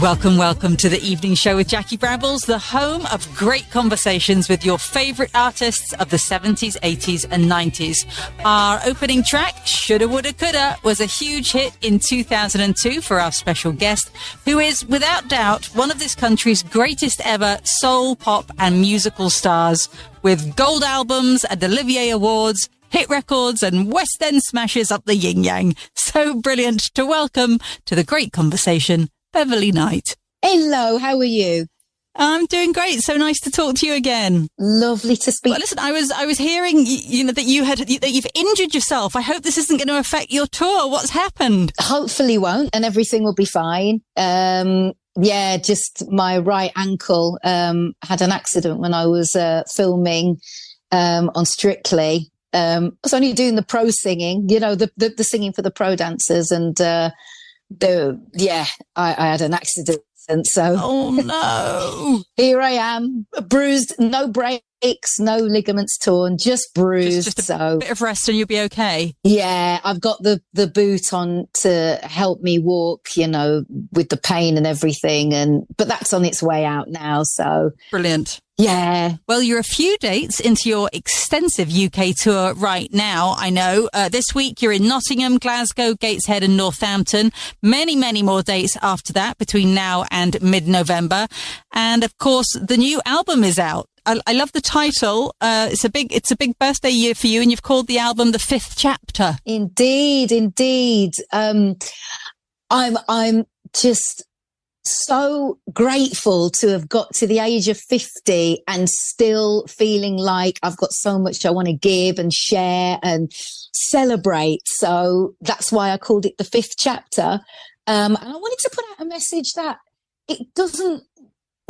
Welcome to the evening show with Jackie Brambles, the home of great conversations with your favourite artists of the 70s, 80s and 90s. Our opening track, Shoulda, Woulda, Coulda, was a huge hit in 2002 for our special guest, who is, without doubt, one of this country's greatest ever soul, pop and musical stars, with gold albums and Olivier Awards, hit records and West End smashes up the yin-yang. So brilliant to welcome to the great conversation, Beverley Knight. Hello, how are you? I'm doing great. So nice to talk to you again. Lovely to speak. Well, listen, I was hearing, that you've injured yourself. I hope this isn't going to affect your tour. What's happened? Hopefully won't, and everything will be fine. Just my right ankle had an accident when I was filming on Strictly. I was only doing the pro singing, the singing for the pro dancers, and I had an accident. And so, oh no! Here I am, bruised, no breaks, no ligaments torn, just bruised. Just a bit of rest and you'll be okay. Yeah, I've got the boot on to help me walk, with the pain and everything, but that's on its way out now. So brilliant. Yeah. Well, you're a few dates into your extensive UK tour right now, I know. This week you're in Nottingham, Glasgow, Gateshead and Northampton. Many, many more dates after that between now and mid-November. And of course, the new album is out. I love the title. It's a big birthday year for you, and you've called the album The Fifth Chapter. Indeed. I'm just so grateful to have got to the age of 50 and still feeling like I've got so much I want to give and share and celebrate. So that's why I called it The Fifth Chapter. And I wanted to put out a message that it doesn't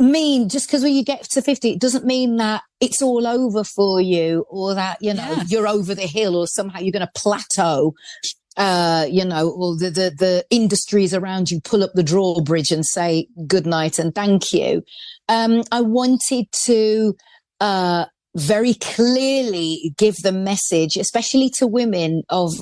mean just because when you get to 50, it doesn't mean that it's all over for you, or that, you're over the hill, or somehow you're going to plateau. Or the industries around you pull up the drawbridge and say good night and thank you. I wanted to very clearly give the message, especially to women of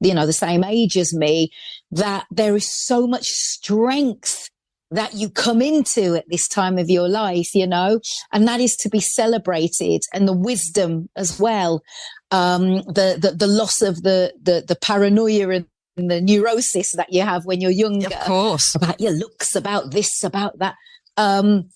the same age as me, that there is so much strength that you come into at this time of your life, and that is to be celebrated, and the wisdom as well. The loss of the paranoia and the neurosis that you have when you're younger. Of course. About your looks, about this, about that. And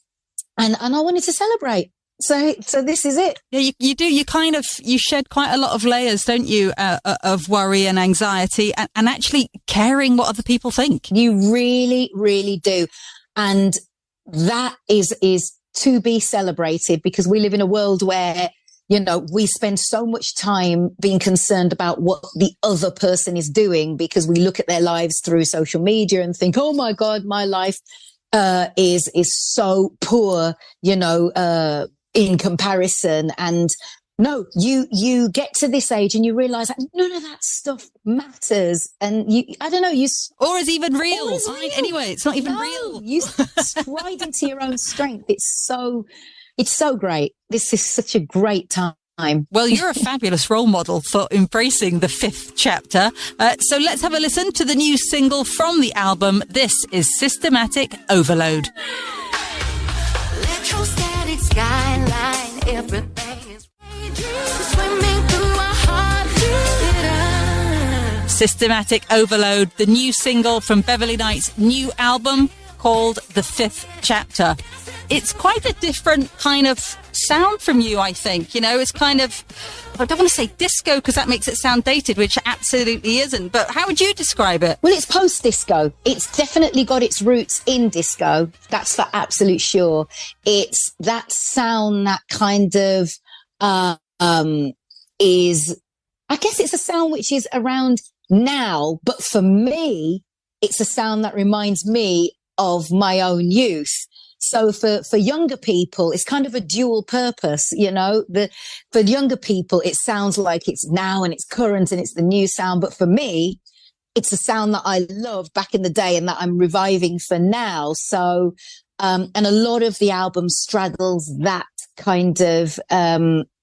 I wanted to celebrate. So this is it. Yeah, you do. You shed quite a lot of layers, don't you, of worry and anxiety and actually caring what other people think. You really, really do. And that is to be celebrated, because we live in a world where, we spend so much time being concerned about what the other person is doing, because we look at their lives through social media and think, oh my God, my life is so poor, in comparison. And no, you get to this age and you realize that none of that stuff matters. And or is even real. Anyway, it's not even real. You stride into your own strength. It's so great. This is such a great time. Well, you're a fabulous role model for embracing the fifth chapter. So let's have a listen to the new single from the album. This is Systematic Overload. Electrostatic skyline, everything is swimming through a heartbeat. Systematic Overload, the new single from Beverley Knight's new album called The Fifth Chapter. It's quite a different kind of sound from you, I think. It's kind of, I don't want to say disco because that makes it sound dated, which absolutely isn't. But how would you describe it? Well, it's post-disco. It's definitely got its roots in disco. That's for absolute sure. It's that sound that kind of is, I guess it's a sound which is around now. But for me, it's a sound that reminds me of my own youth. So for younger people, it's kind of a dual purpose, for younger people, it sounds like it's now and it's current and it's the new sound. But for me, it's a sound that I loved back in the day and that I'm reviving for now. So, and a lot of the album straddles that kind of,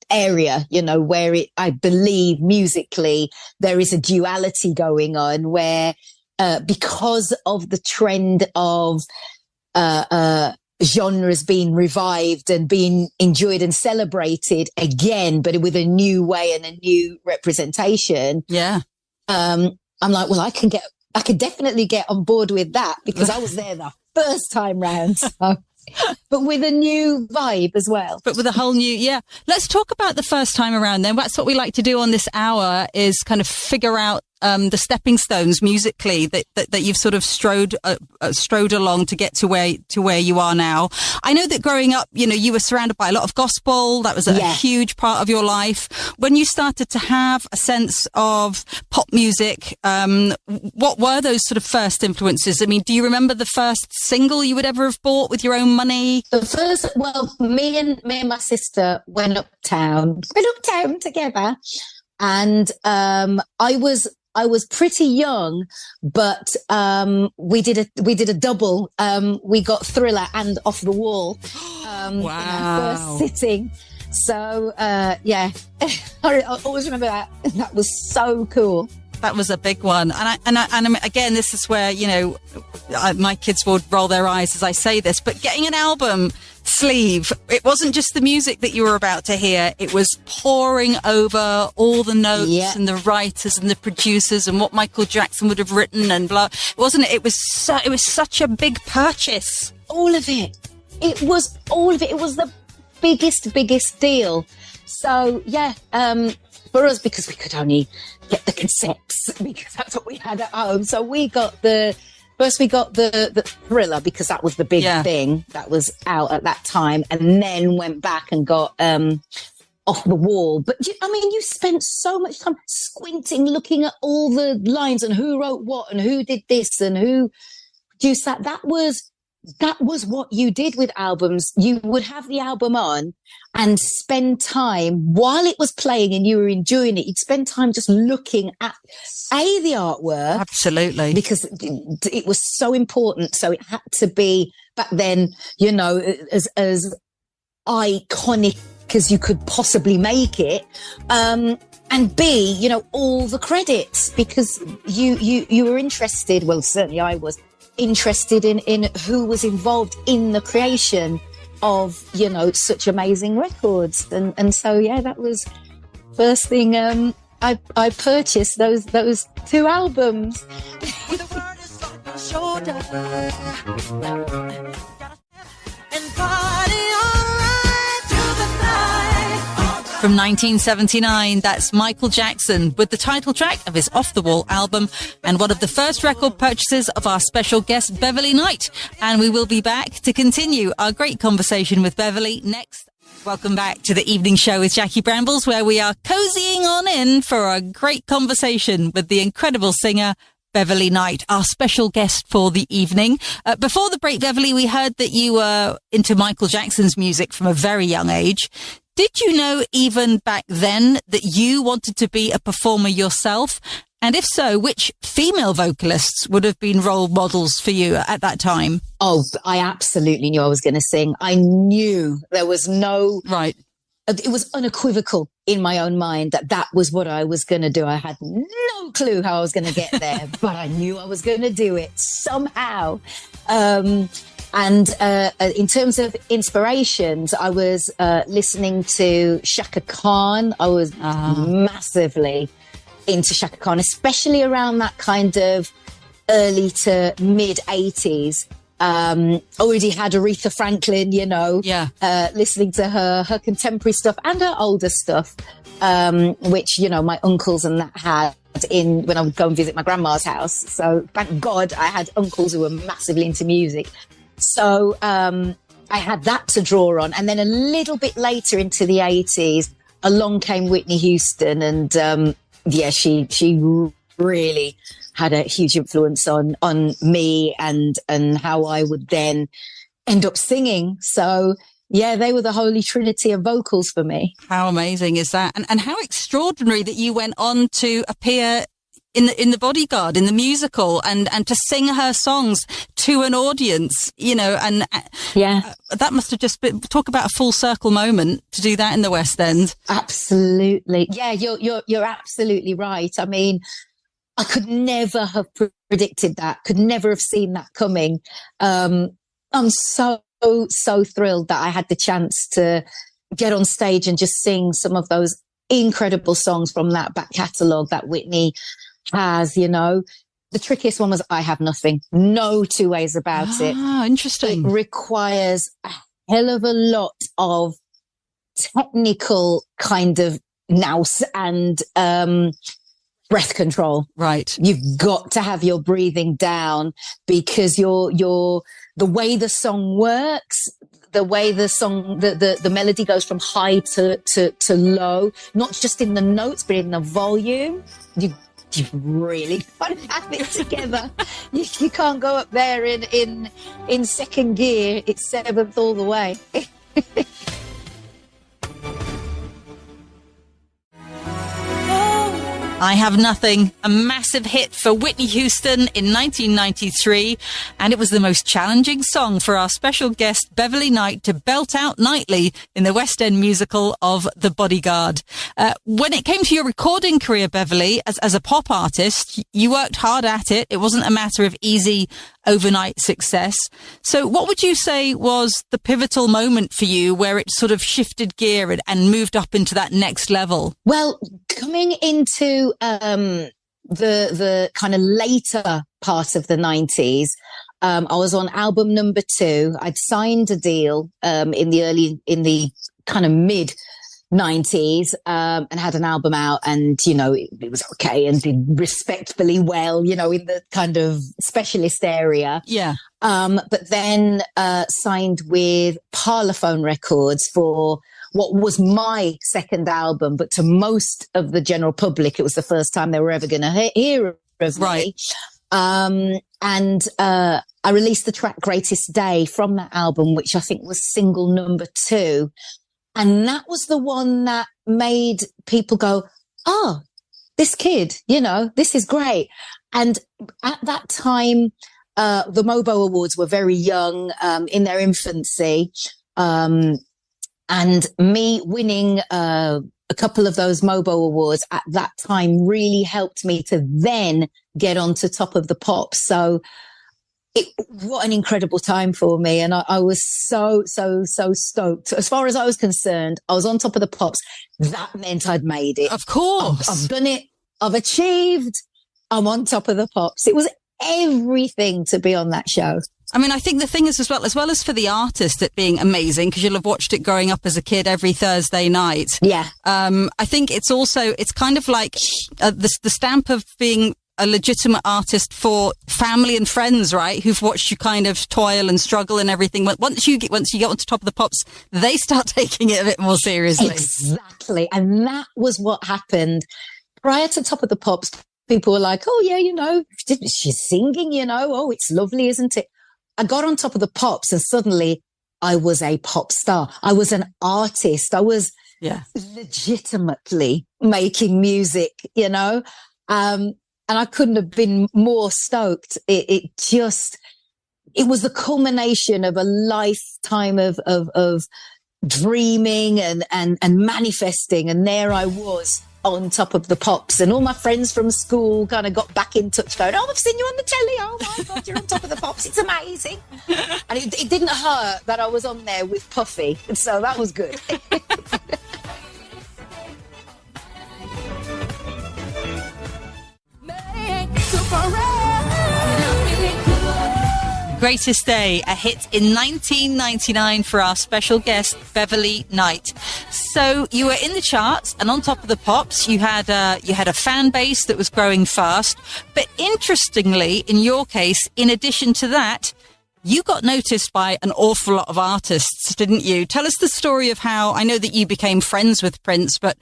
area, you know, where I believe musically there is a duality going on where, because of the trend of, genres being revived and being enjoyed and celebrated again, but with a new way and a new representation. Yeah. I'm like, well, I could definitely get on board with that because I was there the first time round. So. But with a new vibe as well. But with a whole new, yeah. Let's talk about the first time around then. That's what we like to do on this hour, is kind of figure out the stepping stones musically that you've sort of strode along to get to where you are now. I know that growing up, you know, you were surrounded by a lot of gospel. That was a huge part of your life. When you started to have a sense of pop music, what were those sort of first influences? I mean, do you remember the first single you would ever have bought with your own money? The first, well, me and my sister went uptown together, and I was pretty young, but we did a double. We got Thriller and Off the Wall in our first sitting. So yeah, I always remember that. That was so cool. That was a big one. And again, this is where, you know, my kids would roll their eyes as I say this, but getting an album sleeve, it wasn't just the music that you were about to hear. It was pouring over all the notes and the writers and the producers and what Michael Jackson would have written and blah, wasn't it? It was such a big purchase. All of it. It was all of it. It was the biggest deal. So yeah, for us, because we could only get the cassettes because that's what we had at home. So we got the Thriller because that was the big thing that was out at that time, and then went back and got Off the Wall. But I mean, you spent so much time squinting, looking at all the lines and who wrote what and who did this and who produced that. That was what you did with albums. You would have the album on and spend time while it was playing and you were enjoying it. You'd spend time just looking at the artwork. Absolutely. Because it was so important. So it had to be back then, you know, as iconic as you could possibly make it. And B, you know, all the credits, because you were interested. Well, certainly I was interested in who was involved in the creation of, you know, such amazing records, and so yeah, that was first thing I purchased those two albums. From 1979, that's Michael Jackson with the title track of his Off the Wall album and one of the first record purchases of our special guest, Beverley Knight. And we will be back to continue our great conversation with Beverley next. Welcome back to the evening show with Jackie Brambles, where we are cozying on in for a great conversation with the incredible singer, Beverley Knight, our special guest for the evening. Before the break, Beverley, we heard that you were into Michael Jackson's music from a very young age. Did you know even back then that you wanted to be a performer yourself? And if so, which female vocalists would have been role models for you at that time? Oh, I absolutely knew I was going to sing. I knew there was no... Right. It was unequivocal in my own mind that was what I was going to do. I had no clue how I was going to get there, but I knew I was going to do it somehow. And in terms of inspirations, I was listening to Shaka Khan. I was massively into Shaka Khan, especially around that kind of early to mid 80s. Already had Aretha Franklin, you know, listening to her contemporary stuff and her older stuff, which, you know, my uncles and that had when I would go and visit my grandma's house. So thank God I had uncles who were massively into music. So I had that to draw on. And then a little bit later into the 80s, along came Whitney Houston. And she really had a huge influence on me and how I would then end up singing. So yeah, they were the holy trinity of vocals for me. How amazing is that? And how extraordinary that you went on to appear in the Bodyguard, in the musical, and to sing her songs to an audience, you know, and that must have just been, talk about a full circle moment to do that in the West End. Absolutely. Yeah, you're absolutely right. I mean, I could never have predicted that, could never have seen that coming. I'm so thrilled that I had the chance to get on stage and just sing some of those incredible songs from that back catalogue that Whitney has, you know. The trickiest one was I Have Nothing. No two ways about it. Ah, interesting. It requires a hell of a lot of technical kind of nous and breath control. Right. You've got to have your breathing down because the way the song works, the way the song, the melody goes from high to low, not just in the notes, but in the volume. You've really got to have it together. You can't go up there in second gear. It's seventh all the way. I Have Nothing, a massive hit for Whitney Houston in 1993, and it was the most challenging song for our special guest Beverley Knight to belt out nightly in the West End musical of The Bodyguard. When it came to your recording career, Beverley, as a pop artist, you worked hard at it. It wasn't a matter of easy overnight success. So what would you say was the pivotal moment for you where it sort of shifted gear and moved up into that next level? Well, coming into the kind of later part of the 90s, I was on album number 2. I'd signed a deal in the kind of mid 90s and had an album out, and you know it was okay and did respectfully well, you know, in the kind of specialist area. But then signed with Parlophone Records for what was my second album, but to most of the general public it was the first time they were ever going to hear of me. And I released the track Greatest Day from that album, which I think was single number 2. And that was the one that made people go, oh, this kid, you know, this is great. And at that time, the Mobo Awards were very young, in their infancy. And me winning a couple of those Mobo Awards at that time really helped me to then get onto Top of the Pops. So what an incredible time for me. And I was so stoked. As far as I was concerned, I was on Top of the Pops. That meant I'd made it. Of course. I've done it. I've achieved. I'm on Top of the Pops. It was everything to be on that show. I mean, I think the thing is as well as for the artist it being amazing, because you'll have watched it growing up as a kid every Thursday night. Yeah. I think it's kind of like the stamp of being a legitimate artist for family and friends, right? Who've watched you kind of toil and struggle and everything. Once you get onto Top of the Pops, they start taking it a bit more seriously. Exactly. And that was what happened. Prior to Top of the Pops, people were like, oh yeah, you know, she's singing, you know, oh, it's lovely, isn't it? I got on Top of the Pops and suddenly I was a pop star. I was an artist. I was legitimately making music, you know? And I couldn't have been more stoked. It was the culmination of a lifetime of dreaming and manifesting. And there I was on Top of the Pops, and all my friends from school kind of got back in touch going, oh, I've seen you on the telly. Oh my God, you're on Top of the Pops. It's amazing. And it didn't hurt that I was on there with Puffy. So that was good. Greatest Day, a hit in 1999 for our special guest, Beverley Knight. So you were in the charts and on Top of the Pops. You had a fan base that was growing fast. But interestingly, in your case, in addition to that, you got noticed by an awful lot of artists, didn't you? Tell us the story of how, I know that you became friends with Prince, but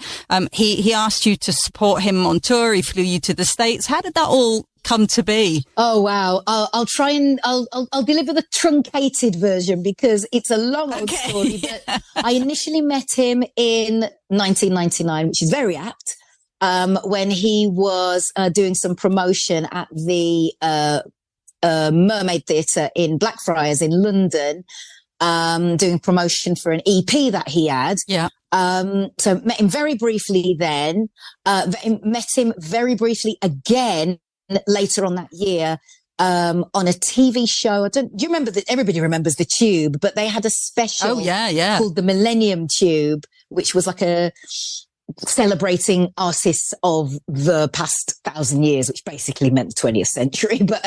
he asked you to support him on tour. He flew you to the States. How did that all come to be? Oh, wow. I'll try and I'll deliver the truncated version because it's a long old story. But I initially met him in 1999, which is very apt. when he was doing some promotion at the Mermaid Theatre in Blackfriars in London, doing promotion for an EP that he had. Yeah. So met him very briefly then, met him very briefly again later on that year, on a TV show. Do you remember that? Everybody remembers the Tube, but they had a special called the Millennium Tube, which was like a celebrating artists of the past 1,000 years, which basically meant the 20th century. But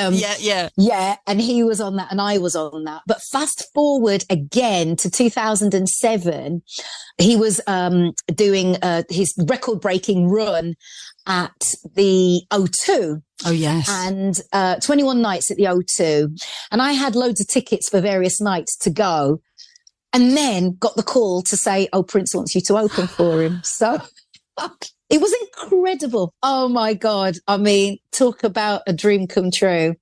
yeah, and he was on that and I was on that. But fast forward again to 2007, he was doing his record-breaking run at the O2. Oh, yes. And 21 nights at the O2. And I had loads of tickets for various nights to go. And then got the call to say, oh, Prince wants you to open for him. So it was incredible. Oh, my God. I mean, talk about a dream come true.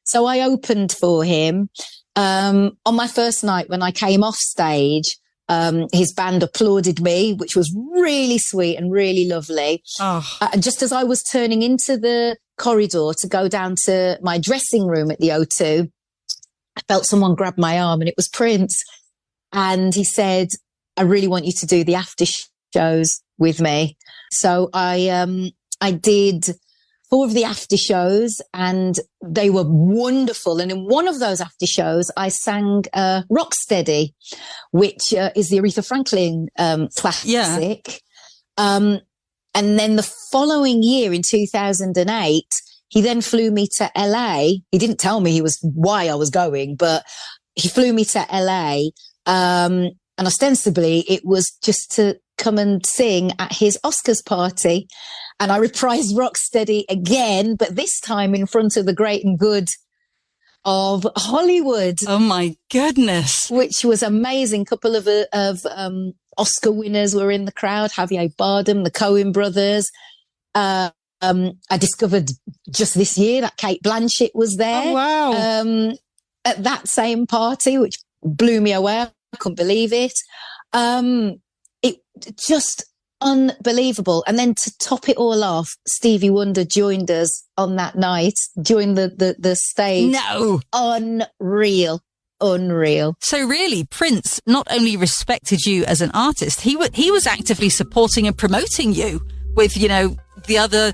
So I opened for him. On my first night when I came off stage, his band applauded me, which was really sweet and really lovely. Oh. And just as I was turning into the corridor to go down to my dressing room at the O2, I felt someone grab my arm and it was Prince. And he said, I really want you to do the after shows with me. So I did 4 of the after shows and they were wonderful. And in one of those after shows, I sang Rocksteady, which is the Aretha Franklin classic. Yeah. And then the following year in 2008, he then flew me to LA. He didn't tell me why I was going, but he flew me to LA. And ostensibly it was just to come and sing at his Oscars party. And I reprised Rocksteady again, but this time in front of the great and good of Hollywood. Oh my goodness. Which was amazing. Couple of Oscar winners were in the crowd. Javier Bardem, the Coen brothers. I discovered just this year that Kate Blanchett was there. Oh, wow. At that same party, which blew me away. I couldn't believe it. It just unbelievable. And then to top it all off, Stevie Wonder joined us on that night, joined the stage. No. Unreal. So really, Prince not only respected you as an artist, he was actively supporting and promoting you with, you know, the other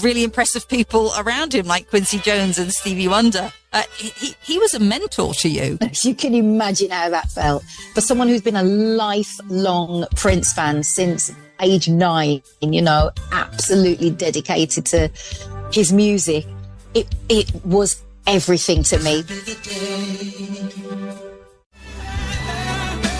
really impressive people around him, like Quincy Jones and Stevie Wonder. He was a mentor to you. You can imagine how that felt. For someone who's been a lifelong Prince fan since age 9, you know, absolutely dedicated to his music. It was everything to me.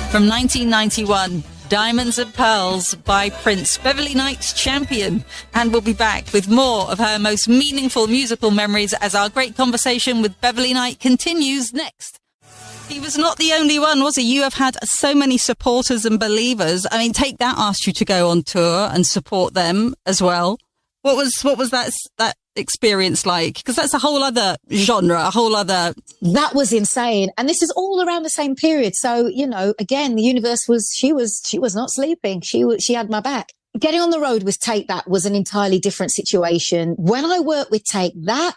From 1991, Diamonds and Pearls by Prince, Beverley Knight's champion. And we'll be back with more of her most meaningful musical memories as our great conversation with Beverley Knight continues next. He was not the only one, was he? You have had so many supporters and believers. I mean, Take That asked you to go on tour and support them as well. What was that experience like? Because that's a whole other genre, a whole other... That was insane. And this is all around the same period. So, you know, again, the universe she was not sleeping. She had my back. Getting on the road with Take That was an entirely different situation. When I worked with Take That,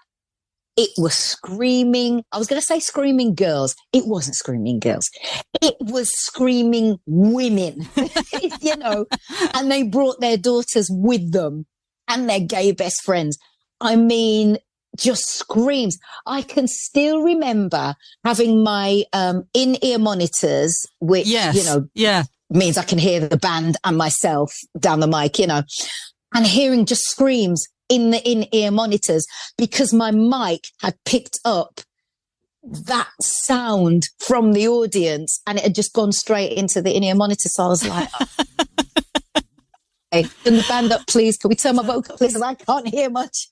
it was screaming. I was going to say screaming girls. It wasn't screaming girls. It was screaming women, you know, and they brought their daughters with them and their gay best friends. I mean, just screams. I can still remember having my in-ear monitors, which, you know, means I can hear the band and myself down the mic, you know, and hearing just screams in the in-ear monitors because my mic had picked up that sound from the audience and it had just gone straight into the in-ear monitor. So I was like, hey, turn the band up, please. Can we turn my vocal, please? I can't hear much.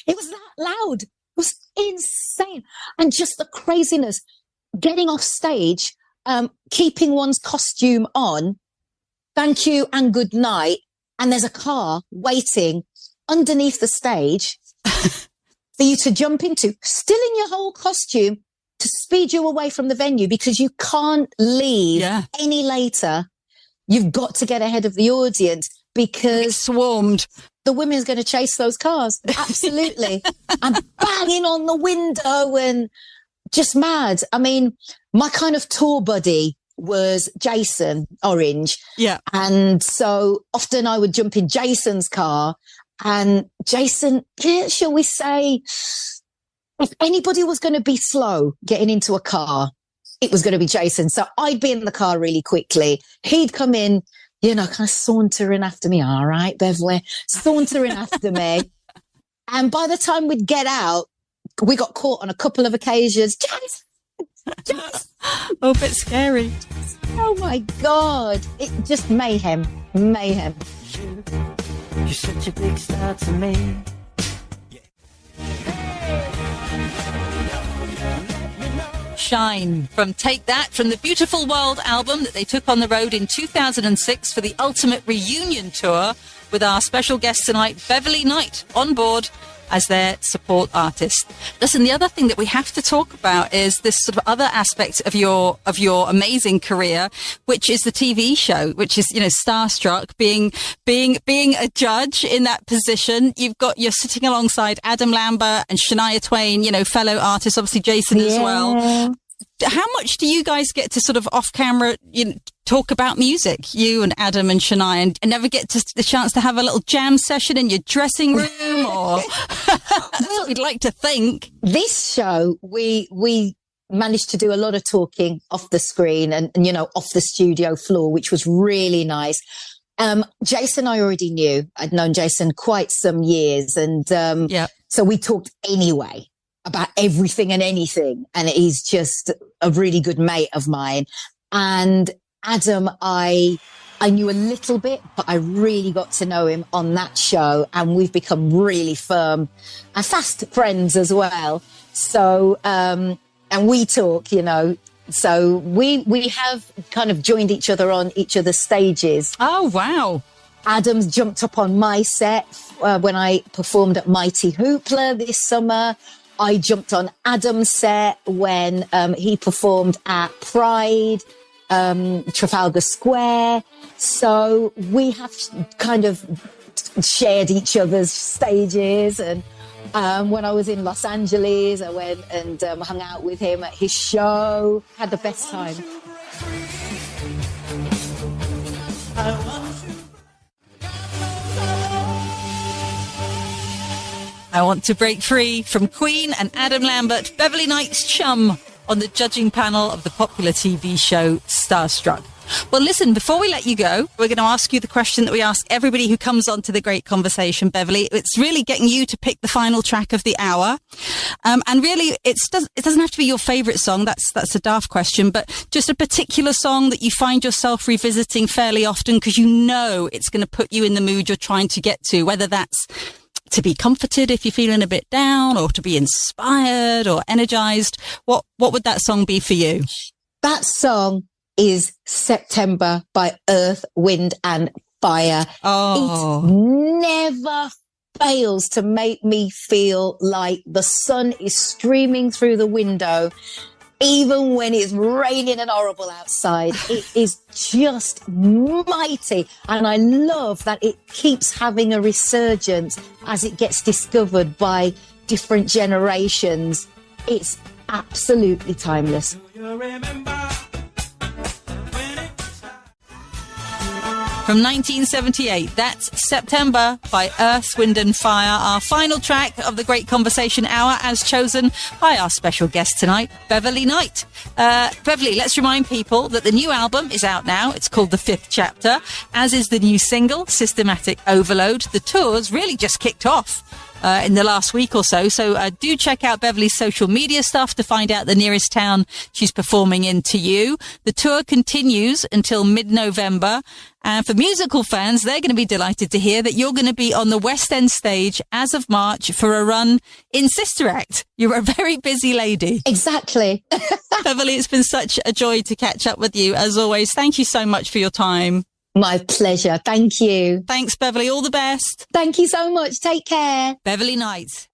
It was that loud. It was insane. And just the craziness, getting off stage, keeping one's costume on, thank you and good night. And there's a car waiting underneath the stage for you to jump into, still in your whole costume, to speed you away from the venue because you can't leave any later. You've got to get ahead of the audience. because swarmed. The women's going to chase those cars. Absolutely. I'm banging on the window and just mad. I mean, my kind of tour buddy was Jason Orange. Yeah. And so often I would jump in Jason's car, and Jason, shall we say, if anybody was going to be slow getting into a car, it was going to be Jason. So I'd be in the car really quickly. He'd come in, kind of sauntering after me. All right, Beverley, sauntering after me. And by the time we'd get out, we got caught on a couple of occasions. Jason! Oh, a bit scary. Oh my God. It just mayhem. Mayhem. You're such a big star to me. Shine from Take That, from the Beautiful World album that they took on the road in 2006 for the Ultimate Reunion Tour, with our special guest tonight, Beverley Knight, on board as their support artist. Listen, the other thing that we have to talk about is this sort of other aspect of your amazing career, which is the TV show, which is, Starstruck, being a judge in that position. You're sitting alongside Adam Lambert and Shania Twain, fellow artists, obviously Jason as well. How much do you guys get to sort of off camera, talk about music, you and Adam and Shania, and never get the chance to have a little jam session in your dressing room? Or that's what we'd like to think. This show, we managed to do a lot of talking off the screen and off the studio floor, which was really nice. Jason, I already knew. I'd known Jason quite some years. And so we talked anyway about everything and anything. And he's just a really good mate of mine. And Adam, I knew a little bit, but I really got to know him on that show. And we've become really firm and fast friends as well. So, and we talk, so we have kind of joined each other on each other's stages. Oh, wow. Adam's jumped up on my set when I performed at Mighty Hoopla this summer. I jumped on Adam's set when he performed at Pride, Trafalgar Square. So we have kind of shared each other's stages. And when I was in Los Angeles, I went and hung out with him at his show. Had the best time. I Want to Break Free from Queen and Adam Lambert, Beverley Knight's chum, on the judging panel of the popular TV show Starstruck. Well, listen, before we let you go, we're going to ask you the question that we ask everybody who comes on to the Great Conversation, Beverley. It's really getting you to pick the final track of the hour. And really, it doesn't have to be your favourite song. That's a daft question, but just a particular song that you find yourself revisiting fairly often because it's going to put you in the mood you're trying to get to, whether that's to be comforted if you're feeling a bit down, or to be inspired or energized. What would that song be for you? That song is September by Earth, Wind and Fire. Oh. It never fails to make me feel like the sun is streaming through the window, even when it's raining and horrible outside. It is just mighty. And I love that it keeps having a resurgence as it gets discovered by different generations. It's absolutely timeless. From 1978, that's September by Earth, Wind and Fire, our final track of the Great Conversation Hour, as chosen by our special guest tonight, Beverley Knight. Beverley, let's remind people that the new album is out now. It's called The Fifth Chapter, as is the new single, Systematic Overload. The tour's really just kicked off in the last week or so. So do check out Beverley's social media stuff to find out the nearest town she's performing in to you. The tour continues until mid-November. And for musical fans, they're going to be delighted to hear that you're going to be on the West End stage as of March for a run in Sister Act. You're a very busy lady. Exactly. Beverley, it's been such a joy to catch up with you. As always, thank you so much for your time. My pleasure. Thank you. Thanks, Beverley. All the best. Thank you so much. Take care. Beverley Knight.